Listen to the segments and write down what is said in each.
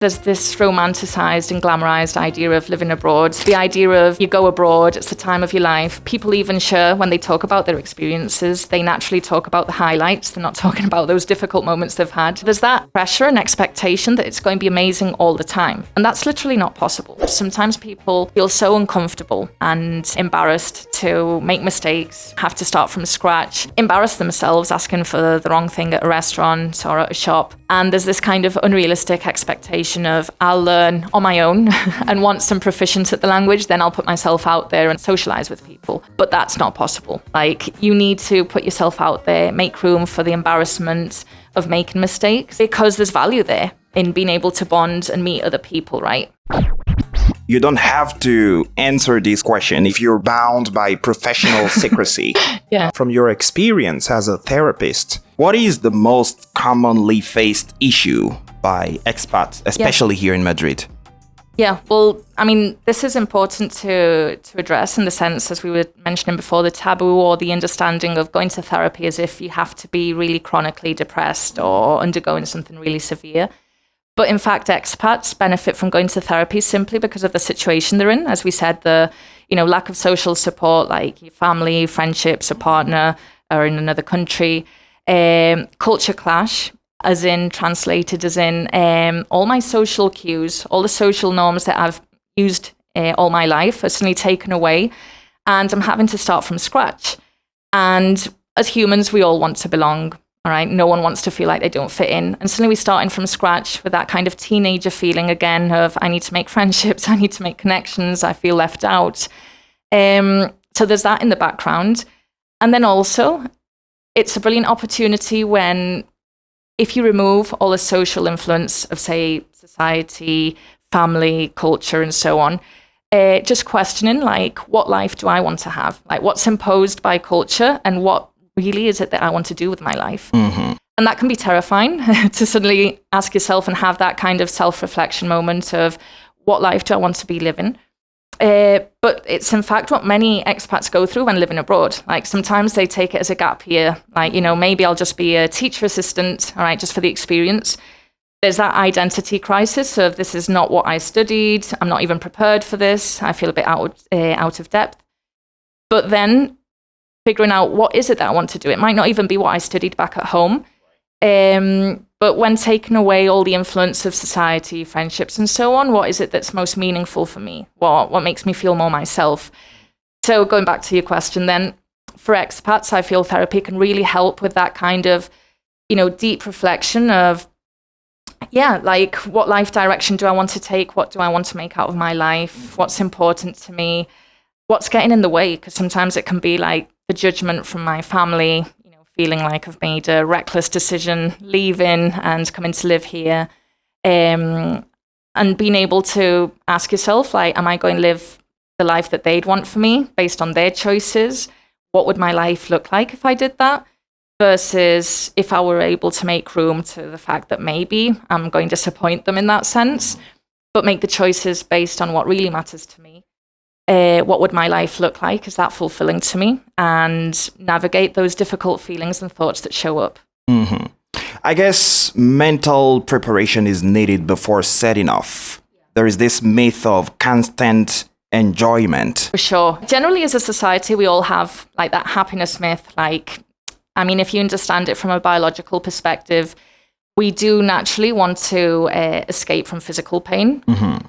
There's this romanticized and glamorized idea of living abroad. The idea of you go abroad, it's the time of your life. People even share when they talk about their experiences, they naturally talk about the highlights. They're not talking about those difficult moments they've had. There's that pressure and expectation that it's going to be amazing all the time. And that's literally not possible. Sometimes people feel so uncomfortable and embarrassed to make mistakes, have to start from scratch, embarrass themselves asking for the wrong thing at a restaurant or at a shop. And there's this kind of unrealistic expectation of I'll learn on my own and once I'm proficient at the language, then I'll put myself out there and socialize with people. But that's not possible. Like, you need to put yourself out there, make room for the embarrassment of making mistakes, because there's value there in being able to bond and meet other people, right? You don't have to answer this question if you're bound by professional secrecy. Yeah. From your experience as a therapist, what is the most commonly faced issue by expats, especially here in Madrid? Yeah, well, I mean, this is important to address in the sense, as we were mentioning before, the taboo or the understanding of going to therapy as if you have to be really chronically depressed or undergoing something really severe. But in fact, expats benefit from going to therapy simply because of the situation they're in. As we said, the lack of social support, like your family, friendships, a partner, or in another country, culture clash, as in translated as in all my social cues, all the social norms that I've used all my life are suddenly taken away, and I'm having to start from scratch. And as humans, we all want to belong. All right, no one wants to feel like they don't fit in. And suddenly we're starting from scratch with that kind of teenager feeling again of I need to make friendships, I need to make connections, I feel left out. So there's that in the background. And then also, it's a brilliant opportunity when, if you remove all the social influence of, say, society, family, culture, and so on, just questioning, like, what life do I want to have? Like, what's imposed by culture and what really is it that I want to do with my life? Mm-hmm. And that can be terrifying to suddenly ask yourself and have that kind of self-reflection moment of what life do I want to be living? But it's in fact what many expats go through when living abroad. Like, sometimes they take it as a gap year. Like, maybe I'll just be a teacher assistant, all right, just for the experience. There's that identity crisis of this is not what I studied. I'm not even prepared for this. I feel a bit out of depth. But then figuring out what is it that I want to do. It might not even be what I studied back at home. But when taking away all the influence of society, friendships, and so on, what is it that's most meaningful for me? What makes me feel more myself? So going back to your question then, for expats, I feel therapy can really help with that kind of, deep reflection of, like, what life direction do I want to take? What do I want to make out of my life? What's important to me? What's getting in the way? Because sometimes it can be like the judgment from my family, feeling like I've made a reckless decision, leaving and coming to live here. And being able to ask yourself, like, am I going to live the life that they'd want for me based on their choices? What would my life look like if I did that? Versus if I were able to make room to the fact that maybe I'm going to disappoint them in that sense, but make the choices based on what really matters to me. What would my life look like? Is that fulfilling to me? And navigate those difficult feelings and thoughts that show up. Mm-hmm. I guess mental preparation is needed before setting off. There is this myth of constant enjoyment. For sure. Generally, as a society, we all have like that happiness myth. Like, I mean, if you understand it from a biological perspective, we do naturally want to escape from physical pain. Mm-hmm.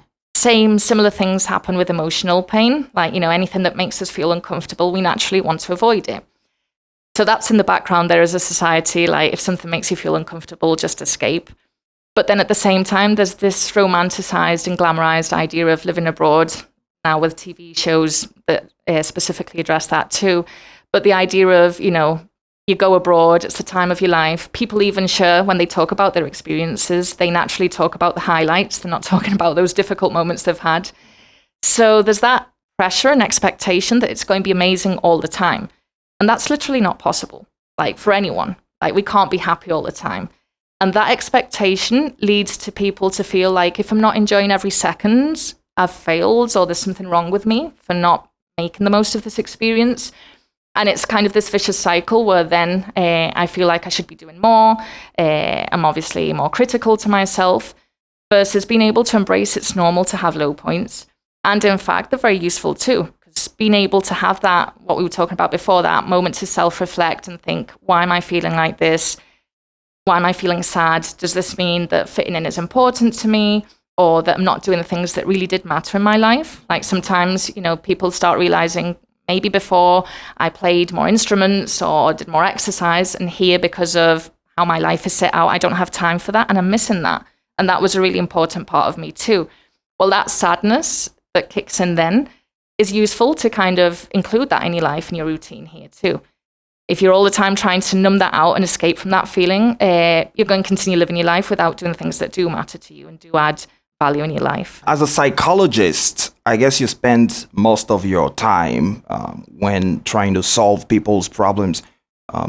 Similar things happen with emotional pain. Like, anything that makes us feel uncomfortable, we naturally want to avoid it. So that's in the background there as a society. Like, if something makes you feel uncomfortable, just escape. But then at the same time, there's this romanticized and glamorized idea of living abroad, now with TV shows that specifically address that too. But the idea of, you go abroad, it's the time of your life. People even share when they talk about their experiences, they naturally talk about the highlights. They're not talking about those difficult moments they've had. So there's that pressure and expectation that it's going to be amazing all the time. And that's literally not possible, like, for anyone. Like, we can't be happy all the time. And that expectation leads to people to feel like if I'm not enjoying every second, I've failed, or there's something wrong with me for not making the most of this experience. And it's kind of this vicious cycle where then I feel like I should be doing more. I'm obviously more critical to myself. versus being able to embrace it's normal to have low points. And in fact, they're very useful too, because being able to have that, what we were talking about before, that moment to self-reflect and think, why am I feeling like this? Why am I feeling sad? Does this mean that fitting in is important to me, or that I'm not doing the things that really did matter in my life? Like sometimes, people start realizing maybe before I played more instruments or did more exercise, and here, because of how my life is set out, I don't have time for that, and I'm missing that. And that was a really important part of me too. Well, that sadness that kicks in then is useful to kind of include that in your life and your routine here too. If you're all the time trying to numb that out and escape from that feeling, you're going to continue living your life without doing the things that do matter to you and do add value in your life. As a psychologist, I guess you spend most of your time when trying to solve people's problems,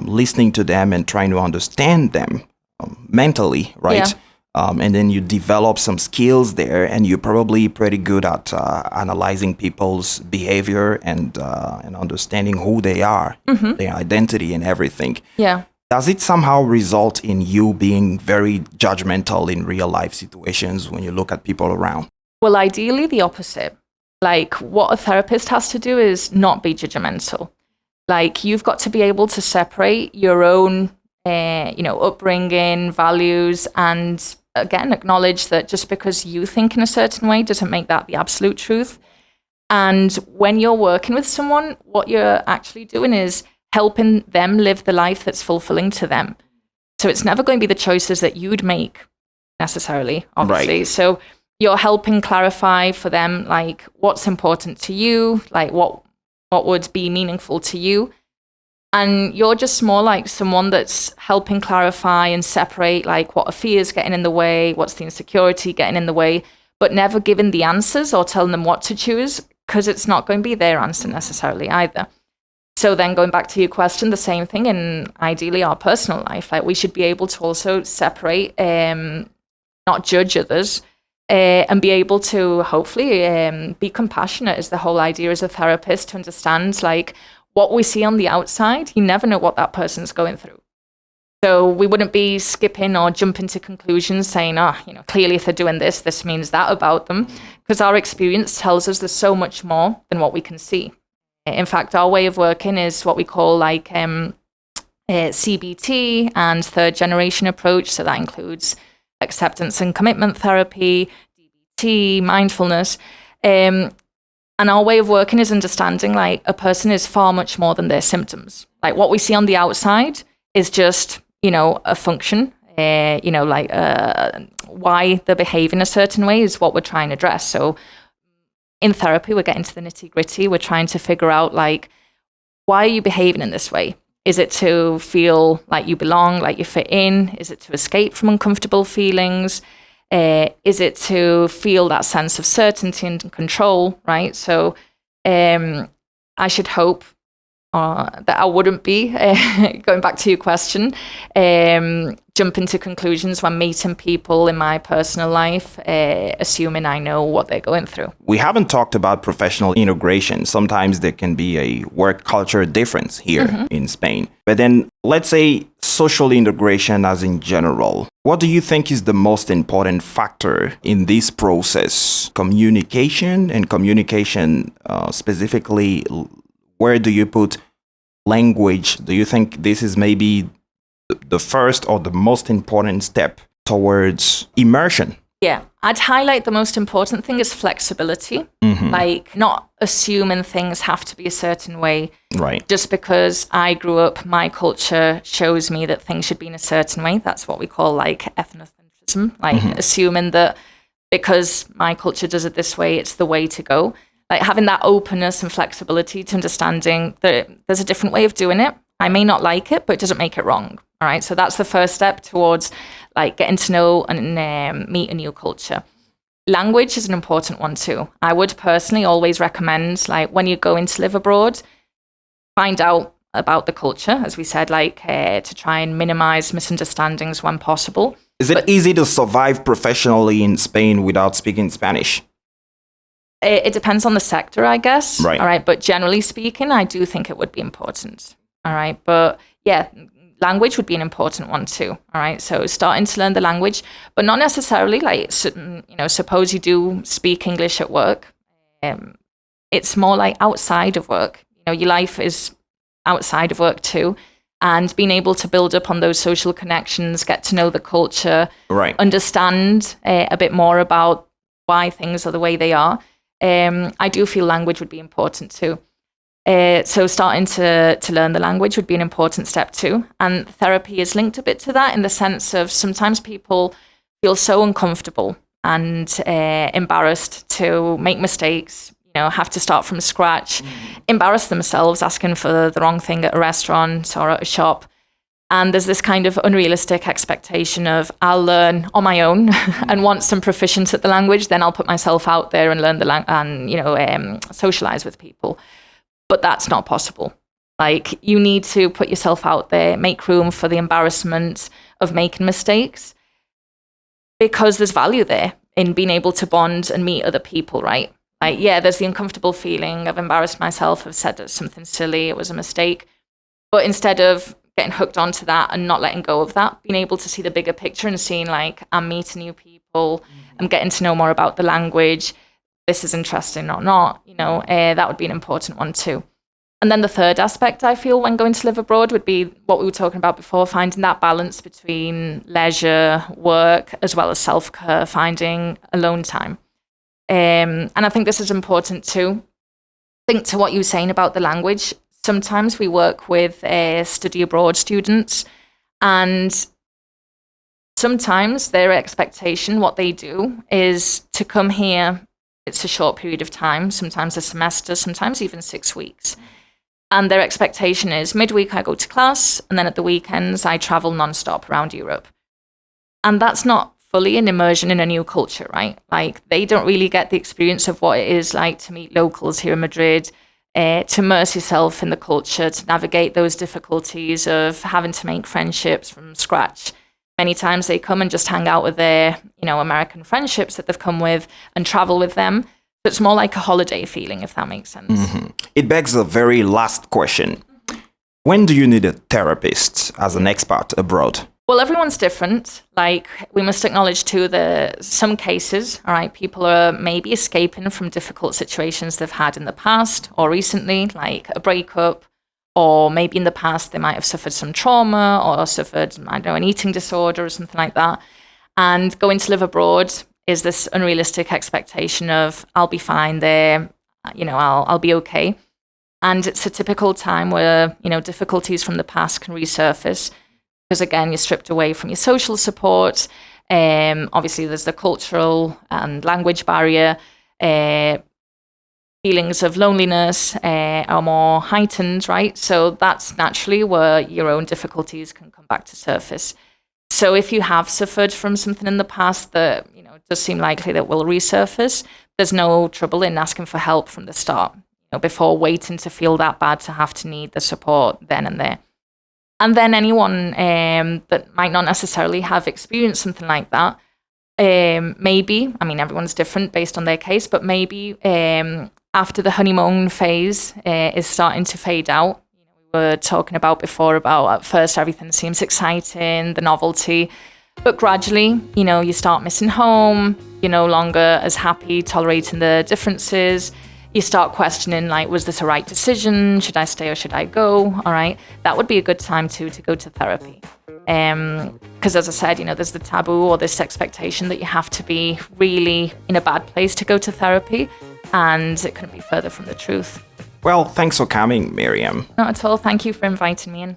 listening to them and trying to understand them mentally, right? Yeah. And then you develop some skills there, and you're probably pretty good at analyzing people's behavior and understanding who they are, their identity and everything. Yeah. Does it somehow result in you being very judgmental in real life situations when you look at people around? Well, ideally the opposite. Like what a therapist has to do is not be judgmental. Like you've got to be able to separate your own upbringing, values, and again, acknowledge that just because you think in a certain way doesn't make that the absolute truth. And when you're working with someone, what you're actually doing is helping them live the life that's fulfilling to them. So it's never going to be the choices that you'd make necessarily, obviously. Right. So you're helping clarify for them, like what's important to you, like what would be meaningful to you. And you're just more like someone that's helping clarify and separate like what a fear is getting in the way, what's the insecurity getting in the way, but never giving the answers or telling them what to choose, because it's not going to be their answer necessarily either. So then going back to your question, the same thing in ideally our personal life, like we should be able to also separate, not judge others, and be able to hopefully be compassionate is the whole idea as a therapist, to understand like what we see on the outside, you never know what that person's going through. So we wouldn't be skipping or jumping to conclusions saying, clearly if they're doing this, this means that about them, because our experience tells us there's so much more than what we can see. In fact, our way of working is what we call like CBT and third generation approach. So that includes acceptance and commitment therapy, DBT, mindfulness. And our way of working is understanding like a person is far much more than their symptoms. Like what we see on the outside is just, a function, why they're behaving a certain way is what we're trying to address. So in therapy, we're getting to the nitty gritty. We're trying to figure out like, why are you behaving in this way? Is it to feel like you belong, like you fit in? Is it to escape from uncomfortable feelings? Is it to feel that sense of certainty and control, right? So I should hope that I wouldn't be, going back to your question, jumping to conclusions when meeting people in my personal life, assuming I know what they're going through. We haven't talked about professional integration. Sometimes there can be a work culture difference here in Spain. But then let's say social integration as in general. What do you think is the most important factor in this process? Communication, and communication specifically, where do you put language? Do you think this is maybe the first or the most important step towards immersion? Yeah, I'd highlight the most important thing is flexibility. Like not assuming things have to be a certain way. Right. Just because I grew up, my culture shows me that things should be in a certain way. That's what we call like ethnocentrism, like assuming that because my culture does it this way, it's the way to go. Like having that openness and flexibility to understanding that there's a different way of doing it. I may not like it, but it doesn't make it wrong. All right. So that's the first step towards like getting to know and meet a new culture. Language is an important one too. I would personally always recommend, like when you're going to live abroad, find out about the culture, as we said, like to try and minimize misunderstandings when possible. Is it easy to survive professionally in Spain without speaking Spanish? It depends on the sector, I guess. Right. All right. But generally speaking, I do think it would be important. All right. But yeah, language would be an important one too. All right. So starting to learn the language, but not necessarily like, suppose you do speak English at work. It's more like outside of work. Your life is outside of work too. And being able to build up on those social connections, get to know the culture, right, understand a bit more about why things are the way they are. I do feel language would be important too. So starting to learn the language would be an important step too. And therapy is linked a bit to that in the sense of sometimes people feel so uncomfortable and embarrassed to make mistakes, have to start from scratch, embarrass themselves asking for the wrong thing at a restaurant or at a shop. And there's this kind of unrealistic expectation of I'll learn on my own and once I'm proficient at the language, then I'll put myself out there and learn the and socialize with people. But that's not possible. Like, you need to put yourself out there, make room for the embarrassment of making mistakes, because there's value there in being able to bond and meet other people, right? Like, yeah, there's the uncomfortable feeling of embarrassed myself, I've said something silly, it was a mistake. But instead of getting hooked onto that and not letting go of that, being able to see the bigger picture and seeing like, I'm meeting new people, I'm getting to know more about the language, this is interesting or not, that would be an important one too. And then the third aspect I feel when going to live abroad would be what we were talking about before, finding that balance between leisure, work, as well as self-care, finding alone time. And I think this is important too. Think to what you were saying about the language. Sometimes we work with study abroad students, and sometimes their expectation, what they do, is to come here. It's a short period of time, sometimes a semester, sometimes even 6 weeks. And their expectation is midweek I go to class, and then at the weekends I travel nonstop around Europe. And that's not fully an immersion in a new culture, right? Like, they don't really get the experience of what it is like to meet locals here in Madrid, to immerse yourself in the culture, to navigate those difficulties of having to make friendships from scratch. Many times they come and just hang out with their, American friendships that they've come with and travel with them. So it's more like a holiday feeling, if that makes sense. Mm-hmm. It begs the very last question. When do you need a therapist as an expat abroad? Well, everyone's different. Like, we must acknowledge too that some cases, all right, people are maybe escaping from difficult situations they've had in the past or recently, like a breakup, or maybe in the past they might have suffered some trauma or suffered, an eating disorder or something like that. And going to live abroad is this unrealistic expectation of I'll be fine there, I'll be okay. And it's a typical time where, difficulties from the past can resurface. Because again, you're stripped away from your social support. Obviously, there's the cultural and language barrier. Feelings of loneliness are more heightened, right? So that's naturally where your own difficulties can come back to surface. So if you have suffered from something in the past that does seem likely that will resurface, there's no trouble in asking for help from the start, before waiting to feel that bad to have to need the support then and there. And then anyone that might not necessarily have experienced something like that, maybe, everyone's different based on their case, but maybe after the honeymoon phase is starting to fade out, we were talking about before about at first everything seems exciting, the novelty, but gradually, you start missing home, you're no longer as happy tolerating the differences. You start questioning, like, was this a right decision? Should I stay or should I go? All right. That would be a good time to go to therapy. Because as I said, there's the taboo or this expectation that you have to be really in a bad place to go to therapy. And it couldn't be further from the truth. Well, thanks for coming, Miriam. Not at all. Thank you for inviting me in.